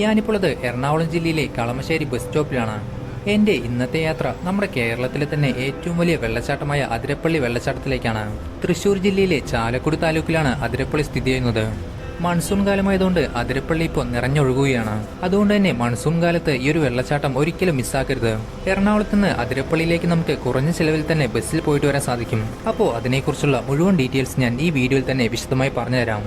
ഞാനിപ്പോഴത് എറണാകുളം ജില്ലയിലെ കളമശ്ശേരി ബസ് സ്റ്റോപ്പിലാണ്. എൻ്റെ ഇന്നത്തെ യാത്ര നമ്മുടെ കേരളത്തിലെ തന്നെ ഏറ്റവും വലിയ വെള്ളച്ചാട്ടമായ അതിരപ്പള്ളി വെള്ളച്ചാട്ടത്തിലേക്കാണ്. തൃശ്ശൂർ ജില്ലയിലെ ചാലക്കുടി താലൂക്കിലാണ് അതിരപ്പള്ളി സ്ഥിതി ചെയ്യുന്നത്. മൺസൂൺ കാലമായതുകൊണ്ട് അതിരപ്പള്ളി ഇപ്പോൾ നിറഞ്ഞൊഴുകുകയാണ്. അതുകൊണ്ട് തന്നെ മൺസൂൺ കാലത്ത് ഈ ഒരു വെള്ളച്ചാട്ടം ഒരിക്കലും മിസ്സാക്കരുത്. എറണാകുളത്ത് നിന്ന് അതിരപ്പള്ളിയിലേക്ക് നമുക്ക് കുറഞ്ഞ ചെലവിൽ തന്നെ ബസ്സിൽ പോയിട്ട് വരാൻ സാധിക്കും. അപ്പോൾ അതിനെക്കുറിച്ചുള്ള മുഴുവൻ ഡീറ്റെയിൽസ് ഞാൻ ഈ വീഡിയോയിൽ തന്നെ വിശദമായി പറഞ്ഞുതരാം.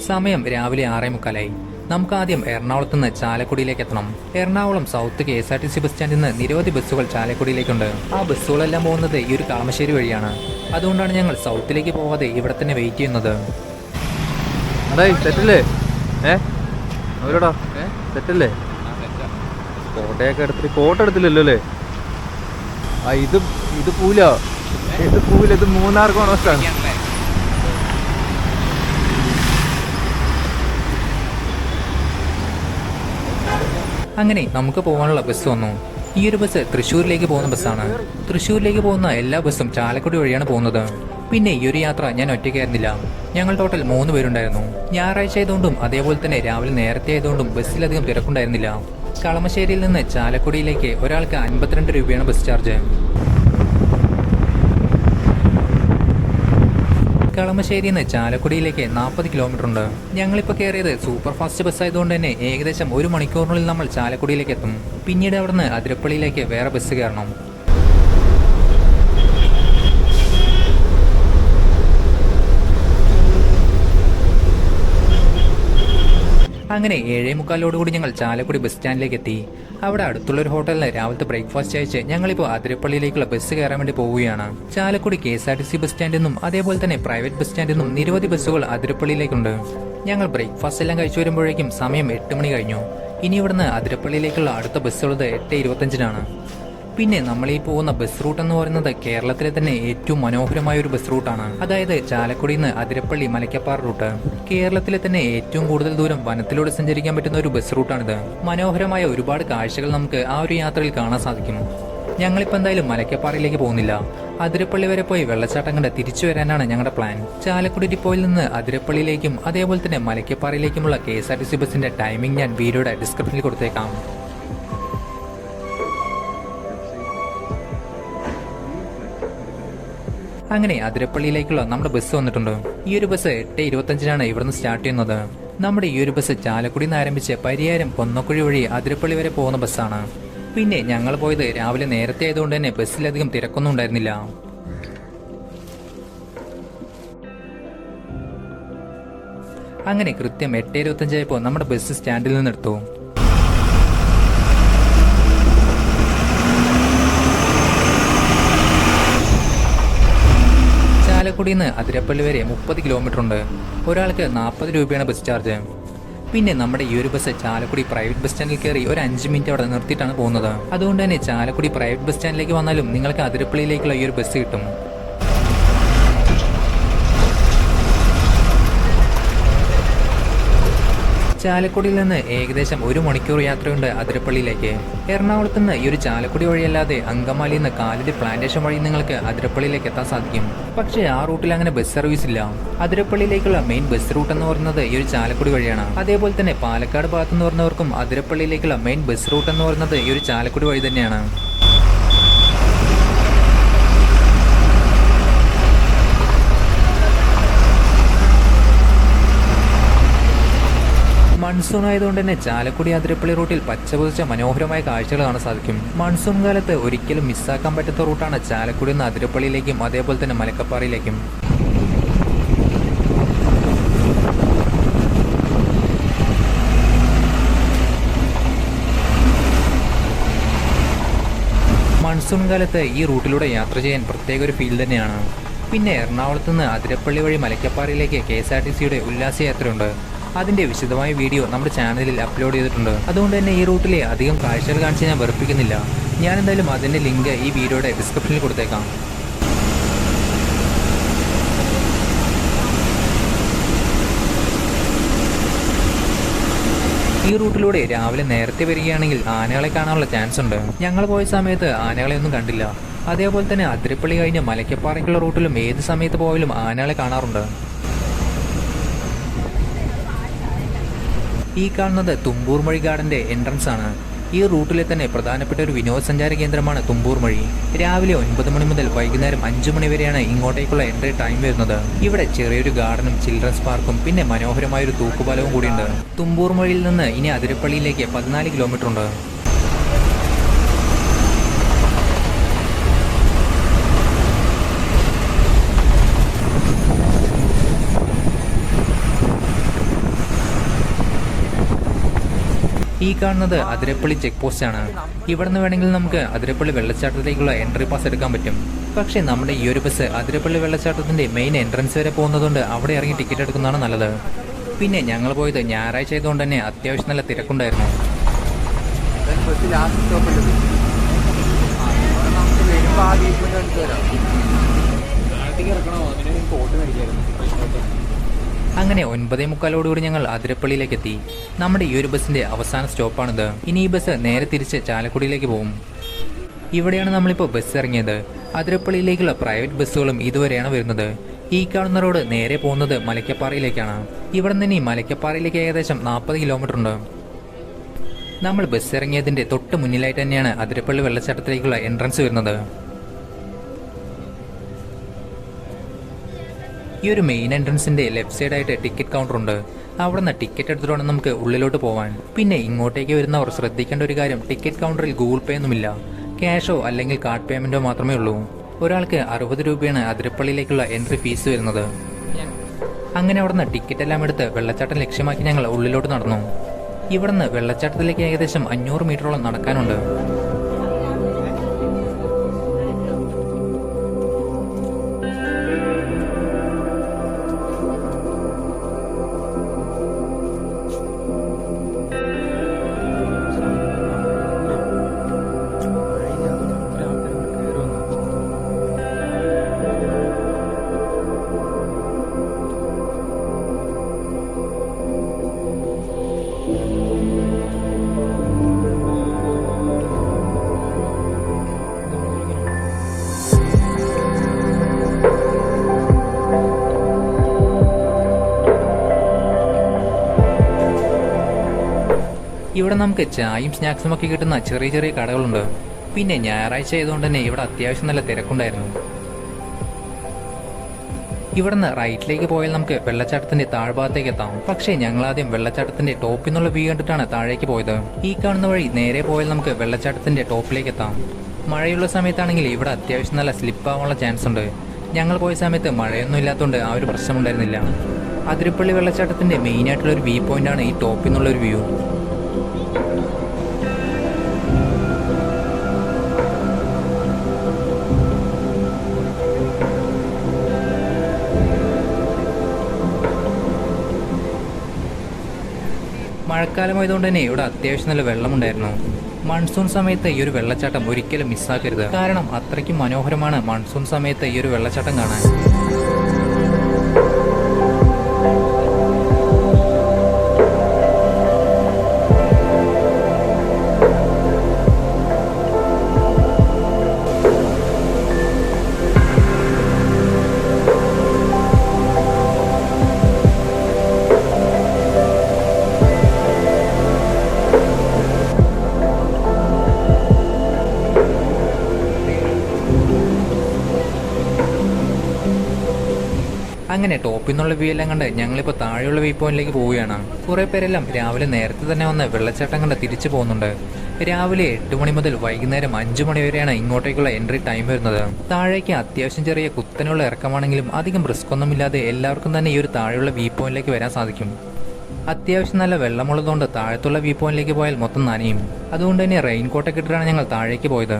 സമയം രാവിലെ 6:45. നമുക്ക് ആദ്യം എറണാകുളത്ത് നിന്ന് ചാലക്കുടിയിലേക്ക് എത്തണം. എറണാകുളം സൗത്ത് KSRTC ബസ് സ്റ്റാൻഡിൽ നിന്ന് നിരവധി ബസ്സുകൾ ചാലക്കുടിയിലേക്കുണ്ട്. ആ ബസ്സുകളെല്ലാം പോകുന്നത് ഈ ഒരു കളമശ്ശേരി വഴിയാണ്. അതുകൊണ്ടാണ് ഞങ്ങൾ സൗത്തിലേക്ക് പോകാതെ ഇവിടെ തന്നെ വെയിറ്റ് ചെയ്യുന്നത്. സെറ്റല്ലേ അവരോടാ സെറ്റല്ലേ? ഫോട്ടോയൊക്കെ എടുത്തിട്ട് ഫോട്ടോ എടുത്തില്ലല്ലോ അല്ലേ? ഇത് പൂല ഇത് മൂന്നാർക്ക് ഓണസ്റ്റാണ്. അങ്ങനെ നമുക്ക് പോകാനുള്ള ബസ് വന്നു. ഈ ഒരു ബസ് തൃശ്ശൂരിലേക്ക് പോകുന്ന ബസ്സാണ്. തൃശ്ശൂരിലേക്ക് പോകുന്ന എല്ലാ ബസ്സും ചാലക്കുടി വഴിയാണ് പോകുന്നത്. പിന്നെ ഈ ഒരു യാത്ര ഞാൻ ഒറ്റയ്ക്കായിരുന്നില്ല. ഞങ്ങൾ ടോട്ടൽ 3 പേരുണ്ടായിരുന്നു. ഞായറാഴ്ച ആയതുകൊണ്ടും അതേപോലെ തന്നെ രാവിലെ നേരത്തെ ആയതുകൊണ്ടും ബസ്സിലധികം തിരക്കുണ്ടായിരുന്നില്ല. കളമശ്ശേരിയിൽ നിന്ന് ചാലക്കുടിയിലേക്ക് ഒരാൾക്ക് 52 രൂപയാണ് ബസ് ചാർജ്. കളമശ്ശേരിയിൽ നിന്ന് ചാലക്കുടിയിലേക്ക് 40 കിലോമീറ്റർ ഉണ്ട്. ഞങ്ങളിപ്പോൾ കയറിയത് സൂപ്പർ ഫാസ്റ്റ് ബസ് ആയതുകൊണ്ട് തന്നെ ഏകദേശം 1 മണിക്കൂറിനുള്ളിൽ നമ്മൾ ചാലക്കുടിയിലേക്ക് എത്തും. പിന്നീട് അവിടുന്ന് അതിരപ്പള്ളിയിലേക്ക് വേറെ ബസ് കയറണം. അങ്ങനെ 7:45 ഞങ്ങൾ ചാലക്കുടി ബസ് സ്റ്റാൻഡിലേക്ക് എത്തി. അവിടെ അടുത്തുള്ള ഒരു ഹോട്ടലിൽ രാവിലത്തെ ബ്രേക്ക്ഫാസ്റ്റ് അയച്ച് ഞങ്ങളിപ്പോൾ അതിരപ്പള്ളിയിലേക്കുള്ള ബസ് കയറാൻ വേണ്ടി പോവുകയാണ്. ചാലക്കുടി KSRTC ബസ് സ്റ്റാൻഡിൽ നിന്നും അതേപോലെ തന്നെ പ്രൈവറ്റ് ബസ് സ്റ്റാൻഡിൽ നിന്നും നിരവധി ബസ്സുകൾ അതിരപ്പള്ളിയിലേക്കുണ്ട്. ഞങ്ങൾ ബ്രേക്ക്ഫാസ്റ്റ് എല്ലാം കഴിച്ചു വരുമ്പോഴേക്കും സമയം 8 മണി കഴിഞ്ഞു. ഇനി ഇവിടുന്ന് അതിരപ്പള്ളിയിലേക്കുള്ള അടുത്ത ബസ്സുള്ളത് 8:25-നാണ്. പിന്നെ നമ്മൾ ഈ പോകുന്ന ബസ് റൂട്ട് എന്ന് പറയുന്നത് കേരളത്തിലെ തന്നെ ഏറ്റവും മനോഹരമായ ഒരു ബസ് റൂട്ടാണ്. അതായത് ചാലക്കുടിയിൽ നിന്ന് അതിരപ്പള്ളി മലയ്ക്കപ്പാറ റൂട്ട്. കേരളത്തിലെ തന്നെ ഏറ്റവും കൂടുതൽ ദൂരം വനത്തിലൂടെ സഞ്ചരിക്കാൻ പറ്റുന്ന ഒരു ബസ് റൂട്ടാണിത്. മനോഹരമായ ഒരുപാട് കാഴ്ചകൾ നമുക്ക് ആ ഒരു യാത്രയിൽ കാണാൻ സാധിക്കും. ഞങ്ങളിപ്പോൾ എന്തായാലും മലയ്ക്കപ്പാറയിലേക്ക് പോകുന്നില്ല. അതിരപ്പള്ളി വരെ പോയി വെള്ളച്ചാട്ടം കണ്ട് തിരിച്ചു വരാനാണ് ഞങ്ങളുടെ പ്ലാൻ. ചാലക്കുടി ഡിപ്പോയിൽ നിന്ന് അതിരപ്പള്ളിയിലേക്കും അതേപോലെ തന്നെ മലയ്ക്കപ്പാറയിലേക്കുമുള്ള KSRTC ബസിന്റെ ടൈമിംഗ് ഞാൻ വീഡിയോയുടെ ഡിസ്ക്രിപ്ഷനിൽ കൊടുത്തേക്കാം. അങ്ങനെ അതിരപ്പള്ളിയിലേക്കുള്ള നമ്മുടെ ബസ് വന്നിട്ടുണ്ട്. ഈ ഒരു ബസ് 8:25-നാണ് ഇവിടുന്ന് സ്റ്റാർട്ട് ചെയ്യുന്നത്. നമ്മുടെ ഈ ഒരു ബസ് ചാലക്കുടിയിൽ നിന്ന് ആരംഭിച്ച് പരിയാരം കൊന്നക്കുഴി വഴി അതിരപ്പള്ളി വരെ പോകുന്ന ബസ്സാണ്. പിന്നെ ഞങ്ങൾ പോയത് രാവിലെ നേരത്തെ ആയതുകൊണ്ട് തന്നെ ബസ്സിലധികം തിരക്കൊന്നും ഉണ്ടായിരുന്നില്ല. അങ്ങനെ കൃത്യം 8:25 ആയപ്പോൾ നമ്മുടെ ബസ് സ്റ്റാൻഡിൽ നിന്നെടുത്തു. ചാലക്കുടിയിൽ നിന്ന് അതിരപ്പള്ളി വരെ 30 കിലോമീറ്റർ ഉണ്ട്. ഒരാൾക്ക് 40 രൂപയാണ് ബസ് ചാർജ്. പിന്നെ നമ്മുടെ ഈ ഒരു ബസ് ചാലക്കുടി പ്രൈവറ്റ് ബസ് സ്റ്റാൻഡിൽ കയറി ഒരു 5 മിനിറ്റ് അവിടെ നിർത്തിയിട്ടാണ് പോകുന്നത്. അതുകൊണ്ട് തന്നെ ചാലക്കുടി പ്രൈവറ്റ് ബസ് സ്റ്റാൻഡിലേക്ക് വന്നാലും നിങ്ങൾക്ക് അതിരപ്പള്ളിയിലേക്കുള്ള ഈ ഒരു ബസ് കിട്ടും. ചാലക്കുടിയിൽ നിന്ന് ഏകദേശം 1 മണിക്കൂർ യാത്രയുണ്ട് അതിരപ്പള്ളിയിലേക്ക്. എറണാകുളത്ത് നിന്ന് ഈ ഒരു ചാലക്കുടി വഴിയല്ലാതെ അങ്കമാലിയിൽ നിന്ന് കാലടി പ്ലാന്റേഷൻ വഴി നിങ്ങൾക്ക് അതിരപ്പള്ളിയിലേക്ക് എത്താൻ സാധിക്കും. പക്ഷേ ആ റൂട്ടിൽ അങ്ങനെ ബസ് സർവീസ് ഇല്ല. അതിരപ്പള്ളിയിലേക്കുള്ള മെയിൻ ബസ് റൂട്ട് എന്ന് പറയുന്നത് ഈ ഒരു ചാലക്കുടി വഴിയാണ്. അതേപോലെ തന്നെ പാലക്കാട് ഭാഗത്തു നിന്ന് വരുന്നവർക്കും അതിരപ്പള്ളിയിലേക്കുള്ള മെയിൻ ബസ് റൂട്ട് എന്ന് പറയുന്നത് ഈ ഒരു ചാലക്കുടി വഴി തന്നെയാണ്. മൺസൂൺ ആയതുകൊണ്ട് തന്നെ ചാലക്കുടി അതിരപ്പള്ളി റൂട്ടിൽ പച്ചപൊതിച്ച മനോഹരമായ കാഴ്ചകൾ കാണാൻ സാധിക്കും. മൺസൂൺ കാലത്ത് ഒരിക്കലും മിസ്സാക്കാൻ പറ്റാത്ത റൂട്ടാണ് ചാലക്കുടി നിന്ന് അതിരപ്പള്ളിയിലേക്കും അതേപോലെ തന്നെ മലക്കപ്പാറയിലേക്കും. മൺസൂൺ കാലത്ത് ഈ റൂട്ടിലൂടെ യാത്ര ചെയ്യാൻ പ്രത്യേക ഒരു ഫീൽ തന്നെയാണ്. പിന്നെ എറണാകുളത്ത് നിന്ന് അതിരപ്പള്ളി വഴി മലക്കപ്പാറയിലേക്ക് KSRTCയുടെ ഉല്ലാസയാത്രയുണ്ട്. അതിന്റെ വിശദമായ വീഡിയോ നമ്മുടെ ചാനലിൽ അപ്ലോഡ് ചെയ്തിട്ടുണ്ട്. അതുകൊണ്ട് തന്നെ ഈ റൂട്ടിലെ അധികം കാഴ്ചകൾ കാണിച്ച് ഞാൻ വെറുപ്പിക്കുന്നില്ല. ഞാൻ എന്തായാലും അതിന്റെ ലിങ്ക് ഈ വീഡിയോയുടെ ഡിസ്ക്രിപ്ഷനിൽ കൊടുത്തേക്കാം. ഈ റൂട്ടിലൂടെ രാവിലെ നേരത്തെ വരികയാണെങ്കിൽ ആനകളെ കാണാനുള്ള ചാൻസ് ഉണ്ട്. ഞങ്ങൾ പോയ സമയത്ത് ആനകളെ ഒന്നും കണ്ടില്ല. അതേപോലെ തന്നെ അതിരപ്പള്ളി കഴിഞ്ഞ് മലയ്ക്കപ്പാറയ്ക്കുള്ള റൂട്ടിലും ഏത് സമയത്ത് പോയാലും ആനകളെ കാണാറുണ്ട്. ഈ കാണുന്നത് തുമ്പൂർ മൊഴി ഗാർഡന്റെ എൻട്രൻസ് ആണ്. ഈ റൂട്ടിലെ തന്നെ പ്രധാനപ്പെട്ട ഒരു വിനോദസഞ്ചാര കേന്ദ്രമാണ് തുമ്പൂർ മൊഴി. രാവിലെ 9 മണി മുതൽ വൈകുന്നേരം 5 മണി വരെയാണ് ഇങ്ങോട്ടേക്കുള്ള എൻട്രി ടൈം വരുന്നത്. ഇവിടെ ചെറിയൊരു ഗാർഡനും ചിൽഡ്രൻസ് പാർക്കും പിന്നെ മനോഹരമായൊരു തൂക്കുപാലവും കൂടിയുണ്ട്. തുമ്പൂർ മൊഴിയിൽ നിന്ന് ഇനി അതിരപ്പള്ളിയിലേക്ക് 14 കിലോമീറ്റർ ഉണ്ട്. ഈ കാണുന്നത് അതിരപ്പള്ളി ചെക്ക് പോസ്റ്റ് ആണ്. ഇവിടെ നിന്ന് വേണമെങ്കിൽ നമുക്ക് അതിരപ്പള്ളി വെള്ളച്ചാട്ടത്തിലേക്കുള്ള എൻട്രി പാസ് എടുക്കാൻ പറ്റും. പക്ഷേ നമ്മുടെ ഈ ഒരു ബസ് അതിരപ്പള്ളി വെള്ളച്ചാട്ടത്തിന്റെ മെയിൻ എൻട്രൻസ് വരെ പോകുന്നതുകൊണ്ട് അവിടെ ഇറങ്ങി ടിക്കറ്റ് എടുക്കുന്നതാണ് നല്ലത്. പിന്നെ ഞങ്ങൾ പോയത് ഞായറാഴ്ച ആയതുകൊണ്ട് തന്നെ അത്യാവശ്യം നല്ല തിരക്കുണ്ടായിരുന്നു. അങ്ങനെ 9:45 ഞങ്ങൾ അതിരപ്പള്ളിയിലേക്ക് എത്തി. നമ്മുടെ ഈ ഒരു ബസ്സിന്റെ അവസാന സ്റ്റോപ്പാണിത്. ഇനി ഈ ബസ് നേരെ തിരിച്ച് ചാലക്കുടിയിലേക്ക് പോകും. ഇവിടെയാണ് നമ്മളിപ്പോൾ ബസ് ഇറങ്ങിയത്. അതിരപ്പള്ളിയിലേക്കുള്ള പ്രൈവറ്റ് ബസ്സുകളും ഇതുവരെയാണ് വരുന്നത്. ഈ കാണുന്ന റോഡ് നേരെ പോകുന്നത് മലക്കപ്പാറയിലേക്കാണ്. ഇവിടെ നിന്ന് ഇനി മലക്കപ്പാറയിലേക്ക് ഏകദേശം 40 കിലോമീറ്റർ ഉണ്ട്. നമ്മൾ ബസ് ഇറങ്ങിയതിന്റെ തൊട്ട് മുന്നിലായിട്ട് തന്നെയാണ് അതിരപ്പള്ളി വെള്ളച്ചാട്ടത്തിലേക്കുള്ള എൻട്രൻസ് വരുന്നത്. ഈ ഒരു മെയിൻ എൻട്രൻസിന്റെ ലെഫ്റ്റ് സൈഡായിട്ട് ടിക്കറ്റ് കൗണ്ടർ ഉണ്ട്. അവിടെ നിന്ന് ടിക്കറ്റ് എടുത്തിട്ട് വേണം നമുക്ക് ഉള്ളിലോട്ട് പോവാൻ. പിന്നെ ഇങ്ങോട്ടേക്ക് വരുന്നവർ ശ്രദ്ധിക്കേണ്ട ഒരു കാര്യം, ടിക്കറ്റ് കൗണ്ടറിൽ ഗൂഗിൾ പേ ഒന്നുമില്ല. ക്യാഷോ അല്ലെങ്കിൽ കാർഡ് പേയ്മെന്റോ മാത്രമേ ഉള്ളൂ. ഒരാൾക്ക് 60 രൂപയാണ് അതിരപ്പള്ളിയിലേക്കുള്ള എൻട്രി ഫീസ് വരുന്നത്. അങ്ങനെ അവിടെ നിന്ന് ടിക്കറ്റ് എല്ലാം എടുത്ത് വെള്ളച്ചാട്ടം ലക്ഷ്യമാക്കി ഞങ്ങൾ ഉള്ളിലോട്ട് നടന്നു. ഇവിടെ നിന്ന് വെള്ളച്ചാട്ടത്തിലേക്ക് ഏകദേശം 500 മീറ്ററോളം നടക്കാനുണ്ട്. ഇവിടെ നമുക്ക് ചായയും സ്നാക്സും ഒക്കെ കിട്ടുന്ന ചെറിയ ചെറിയ കടകളുണ്ട്. പിന്നെ ഞായറാഴ്ച ആയതുകൊണ്ട് തന്നെ ഇവിടെ അത്യാവശ്യം നല്ല തിരക്കുണ്ടായിരുന്നു. ഇവിടുന്ന് റൈറ്റിലേക്ക് പോയാൽ നമുക്ക് വെള്ളച്ചാട്ടത്തിന്റെ താഴ്ഭാഗത്തേക്ക് എത്താം. പക്ഷേ ഞങ്ങൾ ആദ്യം വെള്ളച്ചാട്ടത്തിന്റെ ടോപ്പിൽ നിന്നുള്ള വ്യൂ കണ്ടിട്ടാണ് താഴേക്ക് പോയത്. ഈ കാണുന്ന വഴി നേരെ പോയാൽ നമുക്ക് വെള്ളച്ചാട്ടത്തിന്റെ ടോപ്പിലേക്ക് എത്താം. മഴയുള്ള സമയത്താണെങ്കിൽ ഇവിടെ അത്യാവശ്യം നല്ല സ്ലിപ്പ് ആവാനുള്ള ചാൻസ് ഉണ്ട്. ഞങ്ങൾ പോയ സമയത്ത് മഴയൊന്നും ഇല്ലാത്തതുകൊണ്ട് ആ ഒരു പ്രശ്നമുണ്ടായിരുന്നില്ല. അതിരപ്പള്ളി വെള്ളച്ചാട്ടത്തിന്റെ മെയിൻ ആയിട്ടുള്ള ഒരു വ്യൂ പോയിന്റ് ആണ് ഈ ടോപ്പിൽ നിന്നുള്ള ഒരു വ്യൂ. മഴക്കാലമായതുകൊണ്ട് തന്നെ ഇവിടെ അത്യാവശ്യം നല്ല വെള്ളമുണ്ടായിരുന്നു. മൺസൂൺ സമയത്ത് ഈ ഒരു വെള്ളച്ചാട്ടം ഒരിക്കലും മിസ്സാക്കരുത്. കാരണം അത്രയ്ക്കും മനോഹരമാണ് മൺസൂൺ സമയത്ത് ഈ ഒരു വെള്ളച്ചാട്ടം കാണാൻ. അങ്ങനെ ടോപ്പിൽ നിന്നുള്ള വ്യൂ എല്ലാം കണ്ട് ഞങ്ങളിപ്പോൾ താഴെയുള്ള വ്യൂ പോയിന്റിലേക്ക് പോവുകയാണ്. കുറേ പേരെല്ലാം രാവിലെ നേരത്തെ തന്നെ വന്ന് വെള്ളച്ചാട്ടം കണ്ട് തിരിച്ചു പോകുന്നുണ്ട്. രാവിലെ 8 മണി മുതൽ വൈകുന്നേരം 5 മണി വരെയാണ് ഇങ്ങോട്ടേക്കുള്ള എൻട്രി ടൈം വരുന്നത്. താഴേക്ക് അത്യാവശ്യം ചെറിയ കുത്തനുള്ള ഇറക്കമാണെങ്കിലും അധികം റിസ്ക് ഒന്നുമില്ലാതെ എല്ലാവർക്കും തന്നെ ഈ ഒരു താഴെയുള്ള വ്യൂ പോയിന്റിലേക്ക് വരാൻ സാധിക്കും. അത്യാവശ്യം നല്ല വെള്ളമുള്ളതുകൊണ്ട് താഴത്തുള്ള വ്യൂ പോയിന്റിലേക്ക് പോയാൽ മൊത്തം നനയും. അതുകൊണ്ട് തന്നെ റെയിൻ കോട്ടൊക്കെ ഇട്ടിട്ടാണ് ഞങ്ങൾ താഴേക്ക് പോയത്.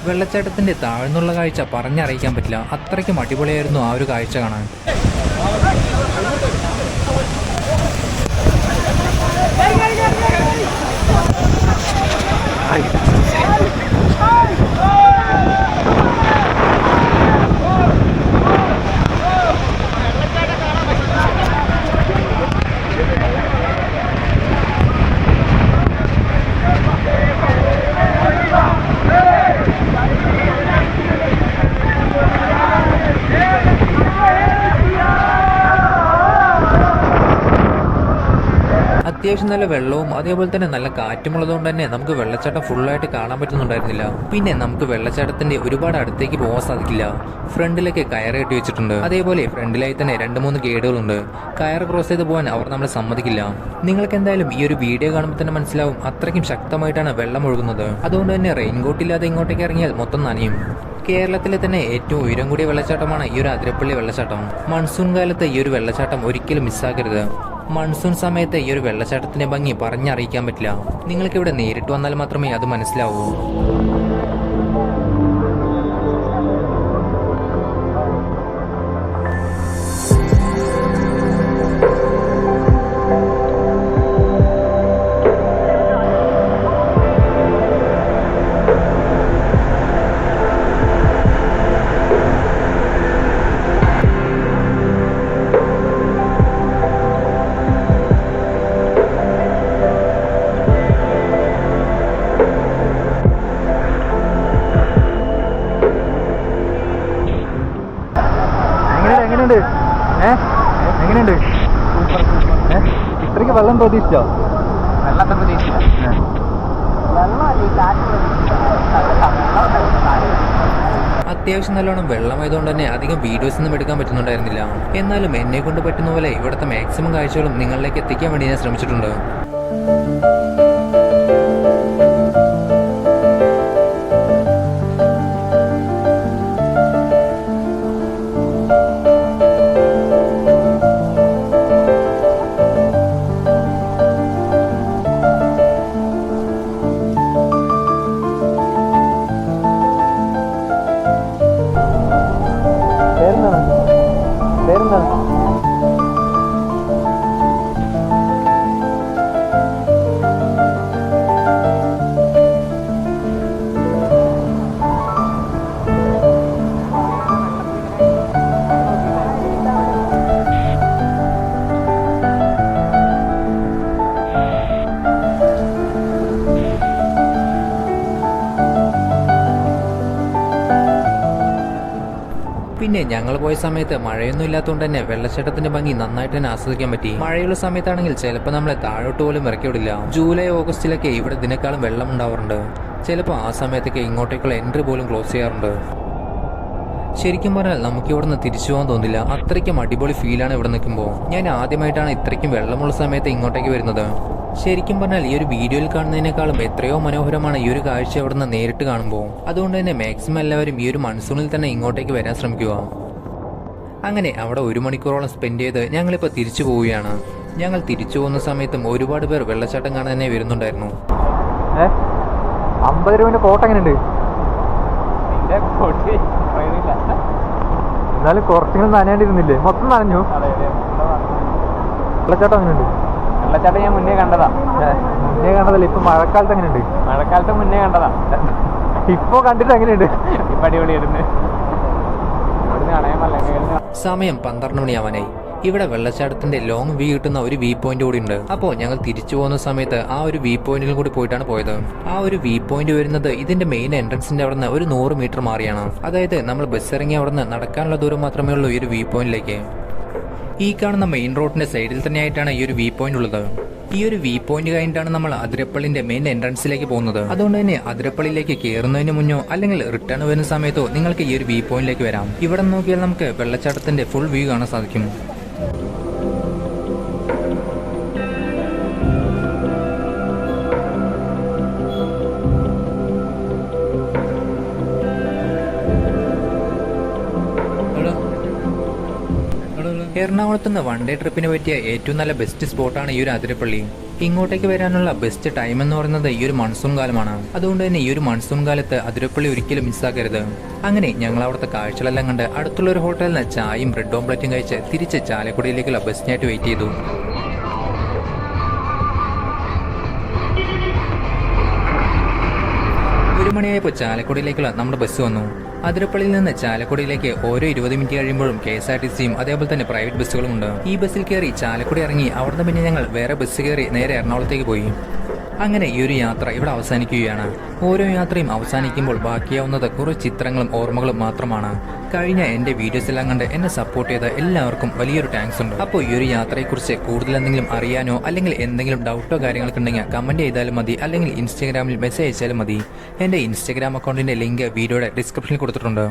വെള്ളച്ചാട്ടത്തിന്റെ താഴ്ന്നുള്ള കാഴ്ച പറഞ്ഞറിയിക്കാൻ പറ്റില്ല, അത്രയ്ക്കും അടിപൊളിയായിരുന്നു ആ ഒരു കാഴ്ച കാണാൻ. അത്യാവശ്യം നല്ല വെള്ളവും അതേപോലെ തന്നെ നല്ല കാറ്റുമുള്ളതുകൊണ്ട് തന്നെ നമുക്ക് വെള്ളച്ചാട്ടം ഫുള്ളായിട്ട് കാണാൻ പറ്റുന്നുണ്ടായിരുന്നില്ല. പിന്നെ നമുക്ക് വെള്ളച്ചാട്ടത്തിന്റെ ഒരുപാട് അടുത്തേക്ക് പോകാൻ സാധിക്കില്ല. ഫ്രണ്ടിലൊക്കെ കയറ് കെട്ടി വെച്ചിട്ടുണ്ട്. അതേപോലെ ഫ്രണ്ടിലായി തന്നെ 2-3 ഗേഡുകളുണ്ട്. കയറ് ക്രോസ് ചെയ്ത് പോകാൻ അവർ നമ്മളെ സമ്മതിക്കില്ല. നിങ്ങൾക്ക് എന്തായാലും ഈ ഒരു വീഡിയോ കാണുമ്പോൾ തന്നെ മനസ്സിലാവും, അത്രയ്ക്കും ശക്തമായിട്ടാണ് വെള്ളം ഒഴുകുന്നത്. അതുകൊണ്ട് തന്നെ റെയിൻകോട്ട് ഇല്ലാതെ ഇങ്ങോട്ടേക്ക് ഇറങ്ങിയാൽ മൊത്തം നനയും. കേരളത്തിലെ തന്നെ ഏറ്റവും ഉയരം കൂടിയ വെള്ളച്ചാട്ടമാണ് ഈ ഒരു അതിരപ്പള്ളി വെള്ളച്ചാട്ടം. മൺസൂൺ കാലത്ത് ഈ ഒരു വെള്ളച്ചാട്ടം ഒരിക്കലും മിസ്സാക്കരുത്. മൺസൂൺ സമയത്ത് ഈ ഒരു വെള്ളച്ചാട്ടത്തിന്റെ ഭംഗി പറഞ്ഞറിയിക്കാൻ പറ്റില്ല. നിങ്ങൾക്ക് ഇവിടെ നേരിട്ട് വന്നാൽ മാത്രമേ അത് മനസ്സിലാവൂ. എങ്ങനെയുണ്ട്? എങ്ങനെയുണ്ട്? ഇത്രയ്ക്ക് വെള്ളം പ്രതീക്ഷിച്ചോ? വെള്ളത്തെ പ്രതീക്ഷിച്ച അത്യാവശ്യം നല്ലോണം വെള്ളമായതുകൊണ്ട് തന്നെ അധികം വീഡിയോസ് ഒന്നും എടുക്കാൻ പറ്റുന്നുണ്ടായിരുന്നില്ല. എന്നാലും എന്നെ കൊണ്ട് പറ്റുന്ന പോലെ ഇവിടുത്തെ മാക്സിമം കാഴ്ചകളും നിങ്ങളിലേക്ക് എത്തിക്കാൻ വേണ്ടി ഞാൻ ശ്രമിച്ചിട്ടുണ്ട്. പിന്നെ ഞങ്ങൾ പോയ സമയത്ത് മഴയൊന്നും ഇല്ലാത്തതുകൊണ്ട് തന്നെ വെള്ളച്ചാട്ടത്തിന്റെ ഭംഗി നന്നായിട്ട് തന്നെ ആസ്വദിക്കാൻ പറ്റി. മഴയുള്ള സമയത്താണെങ്കിൽ ചിലപ്പോൾ നമ്മളെ താഴോട്ട് പോലും ഇറക്കി വിടില്ല. ജൂലൈ ഓഗസ്റ്റിലൊക്കെ ഇവിടെ ഇതിനേക്കാളും വെള്ളം ഉണ്ടാവാറുണ്ട്. ചിലപ്പോൾ ആ സമയത്തൊക്കെ ഇങ്ങോട്ടേക്കുള്ള എൻട്രി പോലും ക്ലോസ് ചെയ്യാറുണ്ട്. ശരിക്കും പറഞ്ഞാൽ നമുക്ക് ഇവിടെ നിന്ന് തിരിച്ചു പോകാൻ തോന്നില്ല, അത്രയ്ക്കും അടിപൊളി ഫീലാണ് ഇവിടെ നിൽക്കുമ്പോൾ. ഞാൻ ആദ്യമായിട്ടാണ് ഇത്രയ്ക്കും വെള്ളമുള്ള സമയത്ത് ഇങ്ങോട്ടേക്ക് വരുന്നത്. ശരിക്കും പറഞ്ഞാൽ ഈ ഒരു വീഡിയോയിൽ കാണുന്നതിനേക്കാളും എത്രയോ മനോഹരമാണ് ഈ ഒരു കാഴ്ച അവിടെ നിന്ന് നേരിട്ട് കാണുമ്പോൾ. അതുകൊണ്ട് തന്നെ മാക്സിമം എല്ലാവരും ഈ ഒരു മൺസൂണിൽ തന്നെ ഇങ്ങോട്ടേക്ക് വരാൻ ശ്രമിക്കുക. അങ്ങനെ അവിടെ 1 മണിക്കൂറോളം സ്പെൻഡ് ചെയ്ത് ഞങ്ങളിപ്പോൾ തിരിച്ചു പോവുകയാണ്. ഞങ്ങൾ തിരിച്ചു പോകുന്ന സമയത്തും ഒരുപാട് പേർ വെള്ളച്ചാട്ടം കാണാൻ തന്നെ വരുന്നുണ്ടായിരുന്നു. 50 രൂപ കോട്ട എങ്ങനെയുണ്ട്? എന്നാലും കുറച്ചെങ്കിലും നനയാണ്ടിരുന്നില്ലേ? മൊത്തം നനഞ്ഞു. വെള്ളച്ചാട്ടം എങ്ങനെയുണ്ട്? വെള്ളച്ചാട്ടം ഞാൻ മുന്നേ കണ്ടതാ. മുന്നേ കണ്ടതല്ലേ? ഇപ്പൊ മഴക്കാലത്ത് എങ്ങനെയുണ്ട്? മഴക്കാലത്ത് മുന്നേ കണ്ടതാ. ഇപ്പൊ കണ്ടിട്ട് എങ്ങനെയുണ്ട്? ഇപ്പൊ അടിപൊളിയായിരുന്നു. സമയം 12 മണിയാവാനായി. ഇവിടെ വെള്ളച്ചാട്ടത്തിന്റെ ലോങ് വ്യൂ കിട്ടുന്ന ഒരു വ്യൂ പോയിന്റ് കൂടി ഉണ്ട്. അപ്പോൾ ഞങ്ങൾ തിരിച്ചു പോകുന്ന സമയത്ത് ആ ഒരു വ്യൂ പോയിന്റിൽ കൂടി പോയിട്ടാണ് പോയത്. ആ ഒരു വ്യൂ പോയിന്റ് വരുന്നത് ഇതിന്റെ മെയിൻ എൻട്രൻസിന്റെ അവിടെ നിന്ന് ഒരു 100 മീറ്റർ മാറിയാണ്. അതായത് നമ്മൾ ബസ് ഇറങ്ങി അവിടെ നിന്ന് നടക്കാനുള്ള ദൂരം മാത്രമേ ഉള്ളൂ ഈ ഒരു വ്യൂ പോയിന്റിലേക്ക്. ഈ കാണുന്ന മെയിൻ റോഡിന്റെ സൈഡിൽ തന്നെയായിട്ടാണ് ഈ ഒരു വ്യൂ പോയിന്റ് ഉള്ളത്. ഈ ഒരു വ്യൂ പോയിന്റ് കഴിഞ്ഞിട്ടാണ് നമ്മൾ അതിരപ്പള്ളിന്റെ മെയിൻ എൻട്രൻസിലേക്ക് പോകുന്നത്. അതുകൊണ്ട് തന്നെ അതിരപ്പള്ളിയിലേക്ക് കയറുന്നതിന് മുന്നോ അല്ലെങ്കിൽ റിട്ടേൺ വരുന്ന സമയത്തോ നിങ്ങൾക്ക് ഈ ഒരു വ്യൂ പോയിന്റിലേക്ക് വരാം. ഇവിടെ നോക്കിയാൽ നമുക്ക് വെള്ളച്ചാട്ടത്തിന്റെ ഫുൾ വ്യൂ കാണാൻ സാധിക്കും. എറണാകുളത്ത് നിന്ന് 1 ഡേ ട്രിപ്പിന് പറ്റിയ ഏറ്റവും നല്ല ബെസ്റ്റ് സ്പോട്ടാണ് ഈ ഒരു അതിരപ്പള്ളി. ഇങ്ങോട്ടേക്ക് വരാനുള്ള ബെസ്റ്റ് ടൈം എന്ന് പറയുന്നത് ഈ ഒരു മൺസൂൺ കാലമാണ്. അതുകൊണ്ട് തന്നെ ഈ ഒരു മൺസൂൺ കാലത്ത് അതിരപ്പള്ളി ഒരിക്കലും മിസ്സാക്കരുത്. അങ്ങനെ ഞങ്ങൾ അവിടുത്തെ കാഴ്ചകളെല്ലാം കണ്ട് അടുത്തുള്ള ഒരു ഹോട്ടലിൽ നിന്ന് ചായയും ബ്രെഡ് ഓംപ്ലേറ്റും കഴിച്ച് തിരിച്ച് ചാലക്കുടിയിലേക്കുള്ള ബസ്സിനായിട്ട് വെയിറ്റ് ചെയ്തു. 1 മണിയായപ്പോൾ ചാലക്കുടിയിലേക്കുള്ള നമ്മുടെ ബസ് വന്നു. അതിരപ്പള്ളിയിൽ നിന്ന് ചാലക്കുടിയിലേക്ക് ഓരോ 20 മിനിറ്റ് കഴിയുമ്പോഴും KSRTCയും അതേപോലെ തന്നെ പ്രൈവറ്റ് ബസ്സുകളും ഉണ്ട്. ഈ ബസ്സിൽ കയറി ചാലക്കുടി ഇറങ്ങി അവിടുന്ന് പിന്നെ ഞങ്ങൾ വേറെ ബസ് കയറി നേരെ എറണാകുളത്തേക്ക് പോയി. അങ്ങനെ ഈ ഒരു യാത്ര ഇവിടെ അവസാനിക്കുകയാണ്. ഓരോ യാത്രയും അവസാനിക്കുമ്പോൾ ബാക്കിയാവുന്നത് കുറേ ചിത്രങ്ങളും ഓർമ്മകളും മാത്രമാണ്. കഴിഞ്ഞ എൻ്റെ വീഡിയോസ് എല്ലാം കണ്ട് എന്നെ സപ്പോർട്ട് ചെയ്ത എല്ലാവർക്കും വലിയൊരു താങ്ക്സ് ഉണ്ട്. അപ്പോൾ ഈ ഒരു യാത്രയെക്കുറിച്ച് കൂടുതൽ എന്തെങ്കിലും അറിയാനോ അല്ലെങ്കിൽ എന്തെങ്കിലും ഡൗട്ടോ കാര്യങ്ങളൊക്കെ ഉണ്ടെങ്കിൽ കമൻറ്റ് ചെയ്താലും മതി, അല്ലെങ്കിൽ ഇൻസ്റ്റാഗ്രാമിൽ മെസ്സേജ് അയച്ചാലും മതി. എൻ്റെ ഇൻസ്റ്റാഗ്രാം അക്കൗണ്ടിൻ്റെ ലിങ്ക് വീഡിയോയുടെ ഡിസ്ക്രിപ്ഷനിൽ കൊടുത്തിട്ടുണ്ട്.